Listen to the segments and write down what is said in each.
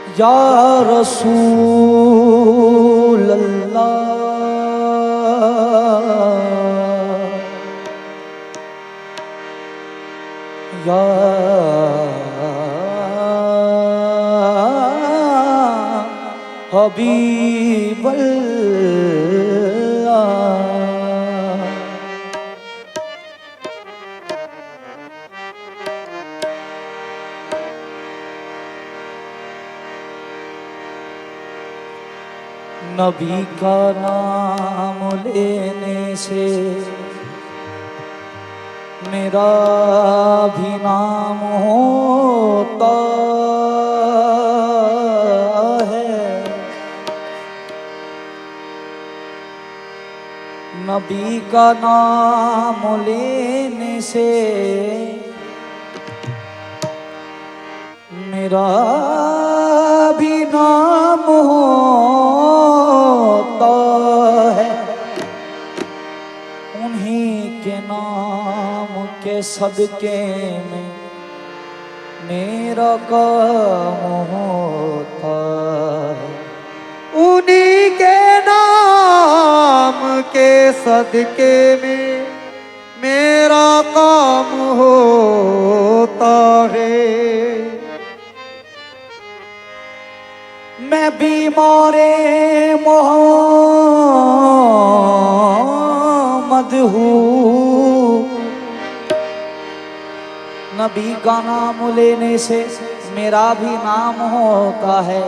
या रसूल अल्लाह या हबीब अल्लाह। नबी का नाम लेने से मेरा भी नाम होता है। नबी का नाम लेने से मेरा भी नाम होता है। उन्हीं के नाम के सदके में मेरा काम होता है। उन्हीं के नाम के सदके में मेरा काम होता है। मैं बीमारे मोहम्मद हूँ। नबी का नाम लेने से मेरा भी नाम होता है।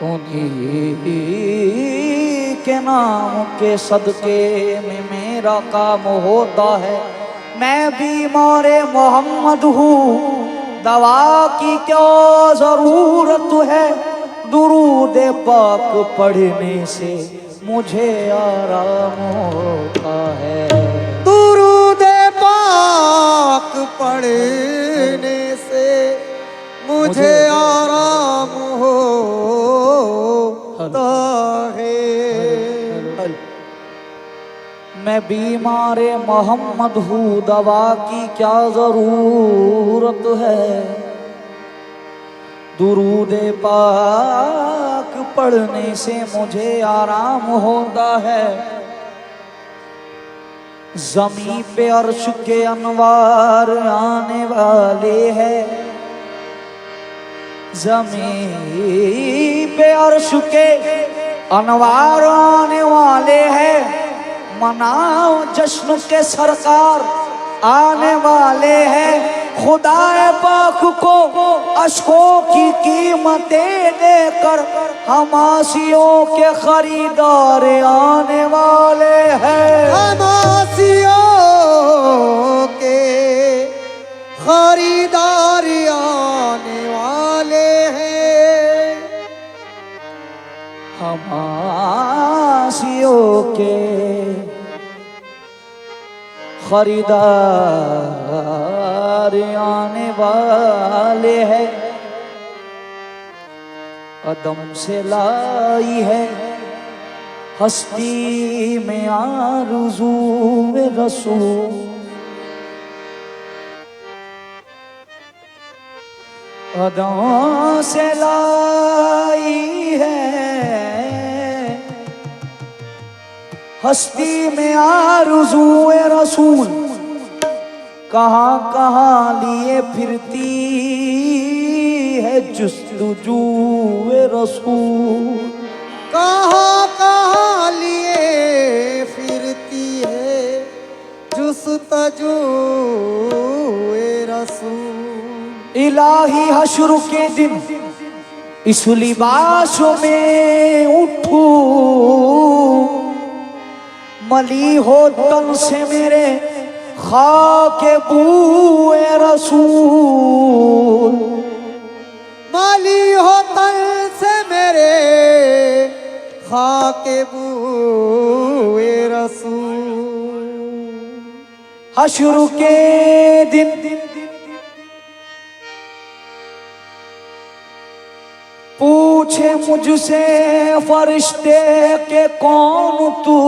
उन्हीं के नाम के सदके में मेरा काम होता है। मैं बीमारे मोहम्मद हूँ, दवा की क्या जरूरत है। दुरूद पाक पढ़ने से मुझे आराम होता है। दुरूद पाक पढ़ने से मुझे आराम होता है। मैं बीमार मोहम्मद हूँ, दवा की क्या जरूरत है। दुरूद पाक पढ़ने से मुझे आराम होता है। ज़मीं पे अर्श के अनवार आने वाले हैं। ज़मीं पे अर्श के अनवार आने वाले हैं। मनाओ जश्न के सरकार आने वाले हैं। खुदाए पाक को अश्कों की कीमतें देकर हमासियों के खरीदार आने वाले हैं। हमासियों के खरीदार आने वाले हैं। हमासियों के खरीदार आने वाले हैं। अदम से लाई है हस्ती में आरज़ू रसूल। अदम से लाई है हस्ती में आरज़ूए रसूल। कहाँ कहाँ लिए फिरती है जुस्तजूए रसूल। कहाँ कहाँ लिए फिरती है जुस्तजूए रसूल। इलाही हश्र के दिन इस लिबास में उठूं। मली हो तन से मेरे खाके बूए रसूल। मली हो तन से मेरे खाके बूए रसूल। हश्र के दिन पूछे मुझसे फरिश्ते के कौन तू।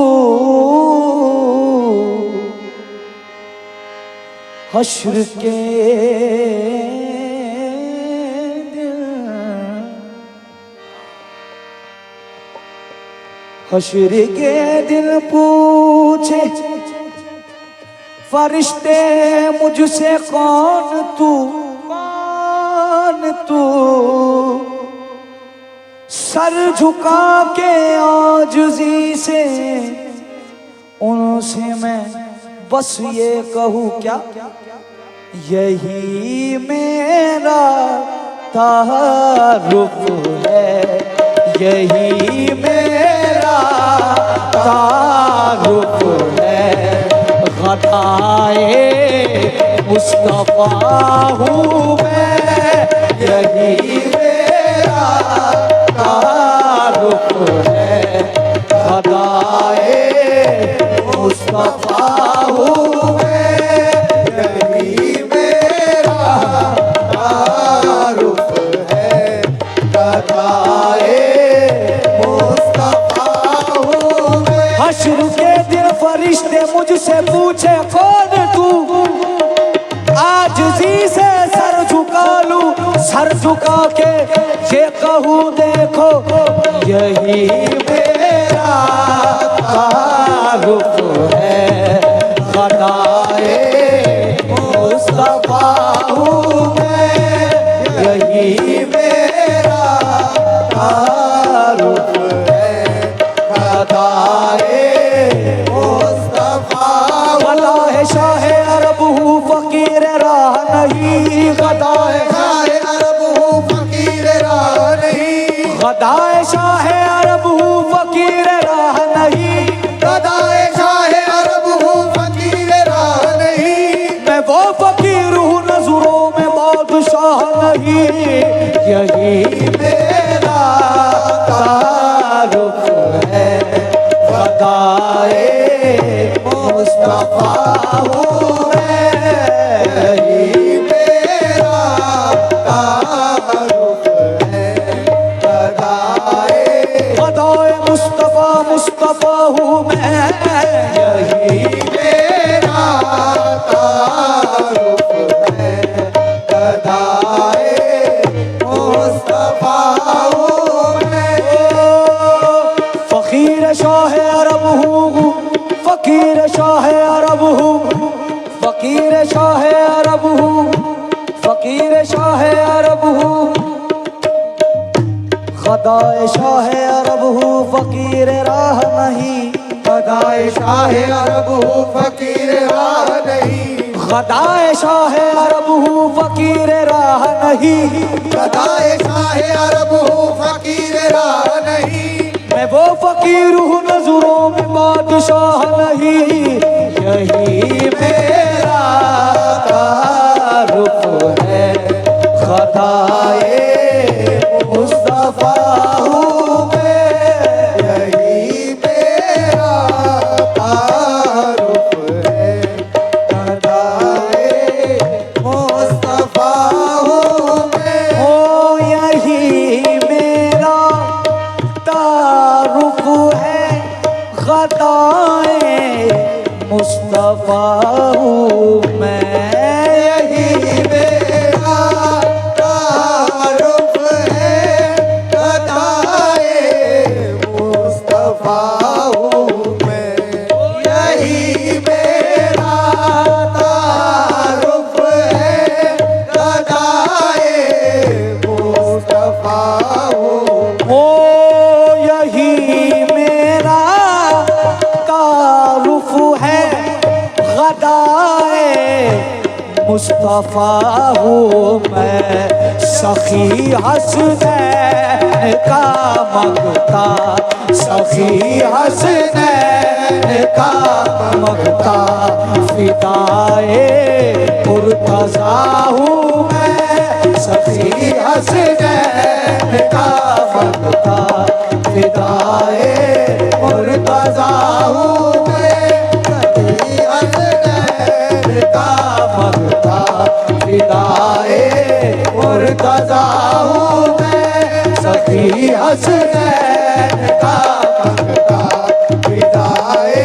हश्र के दिन हश्र के दिन पूछे फरिश्ते मुझसे कौन तू, सर झुका के आजिज़ी से उनसे मैं बस ये कहूँ क्या, यही मेरा तारुफ है, यही मेरा तारुफ है। गदाए मुस्तफा हूँ मैं, यही मेरा तारुफ है। गदाए मुस्तफा हूँ मैं, यही मेरा तारुफ है। गदाए मुस्तफा हूँ मैं। हश्र के दिन फरिश्ते मुझसे पूछे कौन तू, आजिज़ी से सर झुका लूं, सर झुका के ये कहूँ देखो, यही मेरा तारुफ है। गदाए मुस्तफा हूँ मैं, यही मेरा तारुफ है। गदाए मुस्तफा गदा है शाह अरब हूँ फकीर राह नहीं, गदा है शाह अरब हूँ फकीर राह नहीं। गदाए शाह अरब हूँ फकीर राह नहीं, गदाए शाह अरब हूँ फकीर राह नहीं। मैं वो फकीर हूँ नजरों में बादशाह नहीं, यही मेरा तारुफ है। गदाए मुस्तफा हूँ मैं, यही मेरा तारुफ है। गदाए गदाए मुस्तफा मुस्तफा हूँ मैं, यही मेरा तारुफ है। गदाए मुस्तफा हूँ मैं। फकीर शाह अरब हूँ, फकीर शाह अरब हूँ, फकीर शाह अरब हूँ, फकीर शाह अरब हूँ। गदाए शाह अरब हूँ फकीर राह नहीं, गदाए शाह अरब हूँ फकीर राह नहीं। गदाए शाह अरब हूँ फकीर राह नहीं, गदाए शाह अरब हूँ फकीर राह नहीं। मैं वो फकीर हूँ नजरों में बादशाह नहीं, यही मेरा तारुफ है। गदाए मुस्तफा हूँ मैं, यही मेरा तारुफ है। गदाए मुस्तफा हूँ मैं। ओ यही मेरा तारुफ है। गदाए मुस्तफा हूँ मैं, यही मेरा तारुफ है। गदाए मुस्तफा हूँ मैं। यही मेरा तारुफ है। गदाए मुस्तफा हूँ। ओ यही मेरा तारुफ है। गदाए मुस्तफा हूँ मैं, सखी हसनैन का मगता, सखी हसनैन का मगता। फिदाए मुर्तज़ा हूँ मैं, सखी हसनैन का मगता। फिदाए मुर्तज़ा हूँ मैं, सखी हसनैन का मगता। फिदाए मुर्तज़ा हूँ मैं, सखी हसनैन का मगता। फिदाए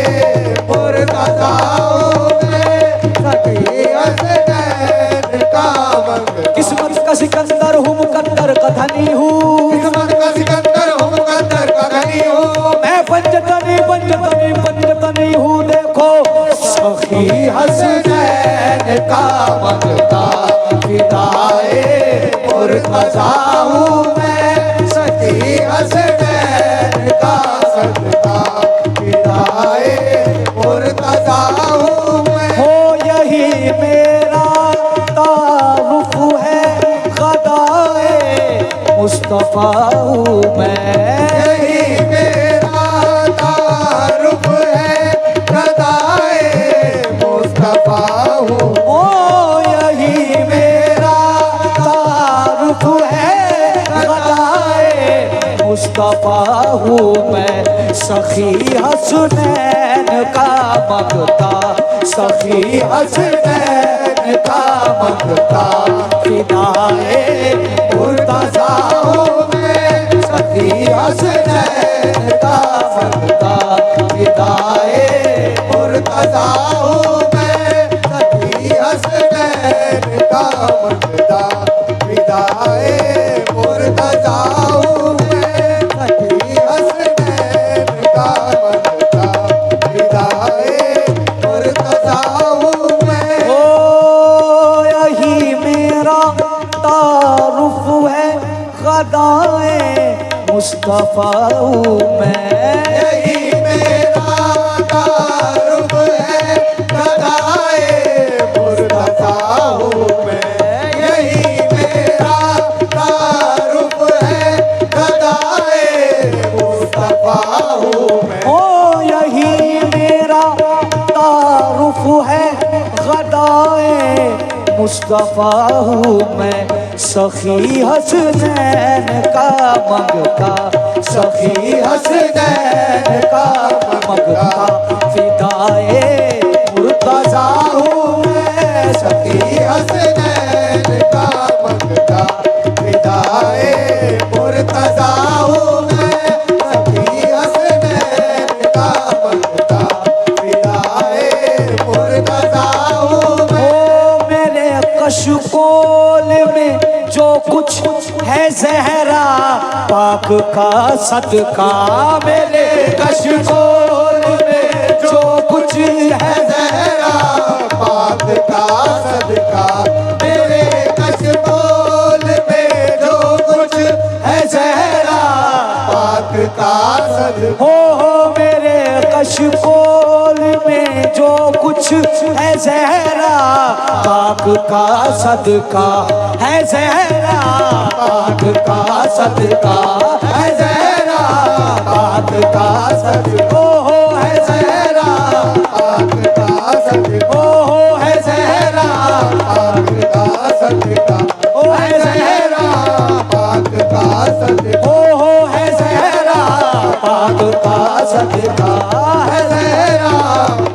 मुर्तज़ा हूँ मैं। सखी हसनैन का मगता। किस्मत का सिकंदर हूँ मुकद्दर का धनी हूँ, किस्मत का सिकंदर हूँ मुकद्दर का धनी हूँ। मैं पंजत का मंगता फिदाए मुर्तज़ा हूँ मैं, सखी हसनैन का सदका फिदाए मुर्तज़ा हूँ मैं। हो यही मेरा तारुफ है ग़दाए मुस्तफ़ा हूँ मैं। यही मेरा तारुफ है ग़दाए मुस्तफ़ा हूँ। ओ यही मेरा तारुफ है ग़दाए मुस्तफ़ा हूँ मैं। सखी हसनैन का मंगता, सखी हसनैन का मंगता फिदाए मुर्तज़ा हूँ मैं। सखी हसनैन का मंगता फिदाए मुर्तज़ा हूँ मैं, सखी हसनैन का मंगता फिदाए मुर्तज़ा हूँ मैं। सखी हसनैन का मंगता फिदाए मुर्तज़ा हूँ मैं। ओ यही मेरा तारुफ है ग़दाए मुस्तफ़ा हूँ मैं। यही मेरा तारुफ है ग़दाए मुर्तज़ा हूँ मैं। यही मेरा तारुफ है ग़दाए मुस्तफ़ा हूँ मैं। ओ यही मेरा तारुफ है ग़दाए मुस्तफ़ा हूँ मैं। सखी हसनैन का मंगता, सखी हसनैन का मंगता फिदाए मुर्तज़ा हूँ मैं। सखी हसनैन का मंगता फिदाए मुर्तज़ा हूँ मैं। सखी हसनैन का मंगता फिदाए मुर्तज़ा हूँ मैं। ओ मेरे कशकोल में जो कुछ है ज़हरा पाक का सदका। मेरे कशकोल में जो कुछ है ज़हरा पाक का सदका। मेरे कशकोल में जो कुछ है ज़हरा पाक का सदका। हो मेरे कशकोल में जो कुछ है ज़हरा पाक का सदका है। ज़हरा पाक का सदका है। ज़हरा पाक का सदका हो है ज़हरा पाक का सदका। हो है ज़हरा पाक का सदका। ओ है ज़हरा पाक का सदका। हो है ज़हरा पाक का सदका है। ज़हरा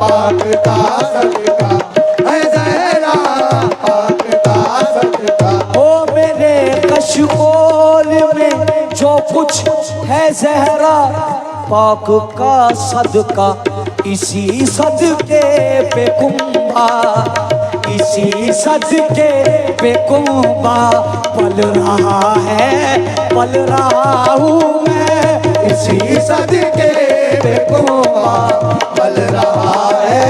पाक का सदका है। ज़हरा पाक का सदका। ओ मेरे कशकोल में जो कुछ है ज़हरा पाक का सदका। इसी सदके पे कुंभा, इसी सदके पे कुंभा पल रहा है, पल रहा हूँ मैं। इसी सदके पे कुंभा पल रहा है,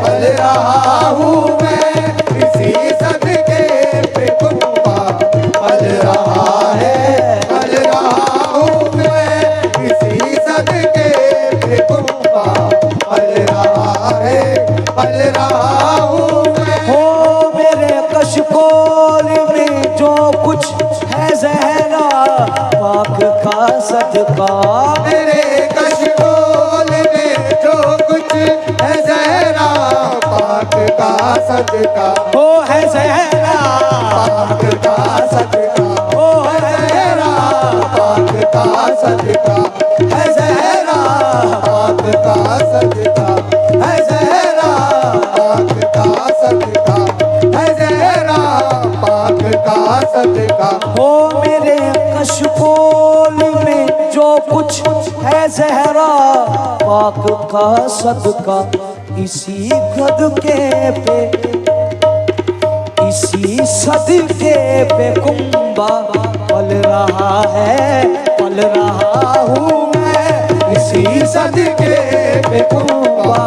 पल रहा हूँ मैं। इसी सदके पे कुंभा पल रहा है, पल रहा हूँ मैं। इसी सदके पे कुंभा पल रहा है, पल रहा हूँ मैं। हो मेरे कशकोल में जो कुछ है ज़हरा पाक का सदका। मेरे कशकोल में जो कुछ है ज़हरा पाक का सदका। हो है ज़हरा पाक का सदका। हो है ज़हरा पाक का सदका है। ज़हरा पाक का सदका है। ज़हरा पाक का सदका है। ज़हरा पाक का सदका। हो मेरे कशकोल में जो कुछ है ज़हरा पाक का सदका। इसी सदके पे, इसी सदके पे कुंभा पल रहा है, पल रहा हूँ मैं। इसी सदके पे कुंभा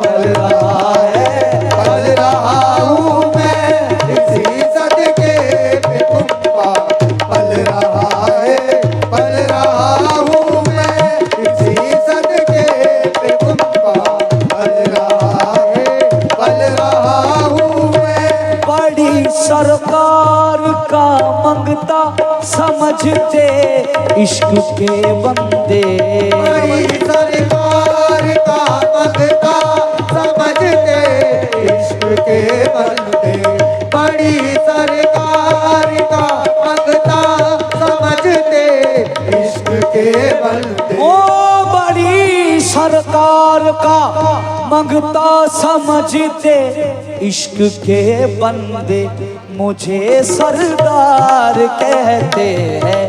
पल रहा है, पल रहा हूँ मैं। मंगता समझते इश्क के बंदे। बड़ी सरकार का मंगता समझते इश्क के बंदे। बड़ी सरकार का मंगता समझते इश्क के बंदे। ओ बड़ी सरकार का मंगता समझते इश्क के बंदे। मुझे सरदार कहते हैं,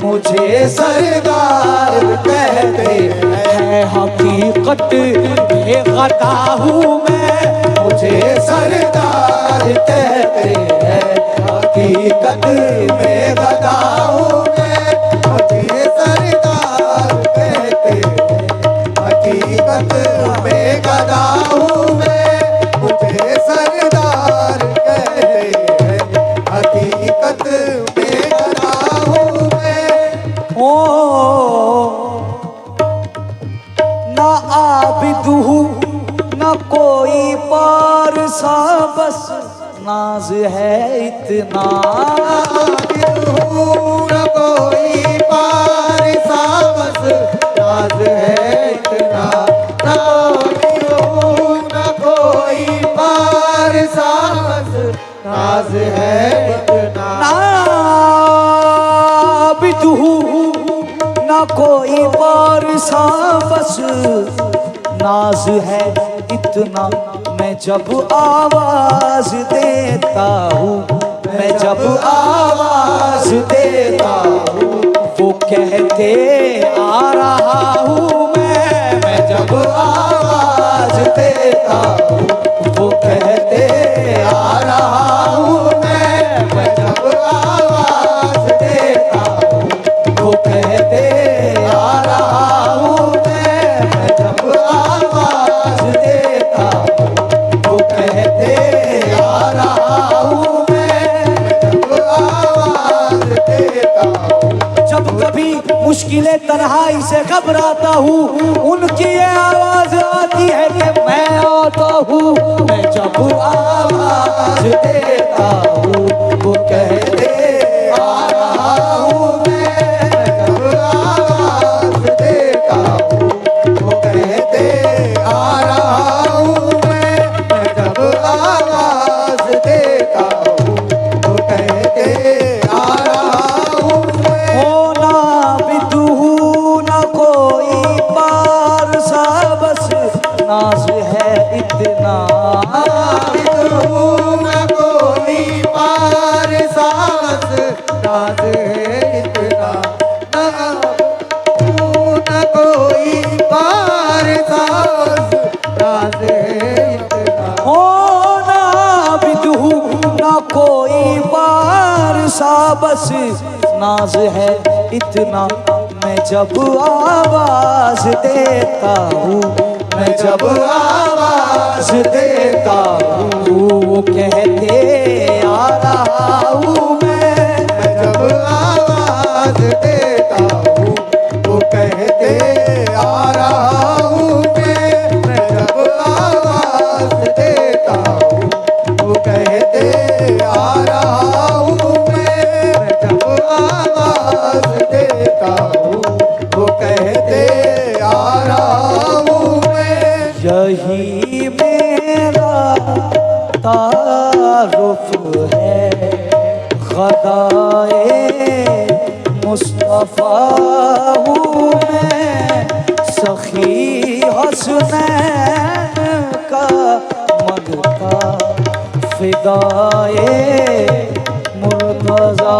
मुझे सरदार कहते हैं। हकीकत बेगदा हूँ मैं, मुझे सरदार कहते हैं। हकीकत बेगदा हूँ मैं, मुझे सरदार कहते हैं। हकीकत में गदा हूँ मैं, मुझे सरदार कहते हैं। हकीकत में गदा हूँ मैं। ओ ना आबिद हूँ ना कोई पारसा, बस नाज है इतना। आबिद हूँ न कोई पारसा, बस नाज है इतना। आबिद हूँ न कोई पारसा, बस नाज है इतना। आबिद हूँ ना कोई पारसा, बस नाज है इतना। मैं जब आवाज देता हूँ, मैं जब आवाज देता हूँ, वो कहते आ रहा हूँ मैं जब आवाज देता हूँ, वो कहते आ रहा हूँ मैं जब आवाज देता हूँ, वो कहते आ रहा हूँ मैं जब आवाज देता हूँ, वो कहते आ रहा हूँ मैं जब आवाज देता हूँ। जब कभी मुश्किलें तन्हाई से घबराता हूँ, उनकी ये आवाज आती है कि मैं आता हूँ। मैं जब आवाज देता हूँ, वो कहते आ रहा हूँ मैं जब आवाज देता हूँ, वो कहते आ रहा हूँ मैं जब आवाज देता हूँ, वो कहते आ रहा हूँ मैं। हो ना बिदू ना कोई पारसा, बस नाज है इतना। आबिद हूँ न कोई पारसा, बस नाज है इतना। आबिद हूँ न कोई पारसा, बस नाज है इतना। हो ना बिदू ना कोई पारसा, बस नाज है इतना। मैं जब आवाज देता हूँ, मैं जब आवाज देता हूँ, वो कहते आ रहा हूँ मैं जब आवाज देता हूँ, वो कहते आ रहा हूँ मैं जब आवाज देता हूँ, वो कहते आ रहा हूँ मैं जब आवाज देता हूँ, वो कहते आ रहा हूँ मैं। यही मेरा तारुफ है ग़दाए मुस्तफ़ा हूँ मैं। सखी हसनैन का मगता फिदाए मुर्तज़ा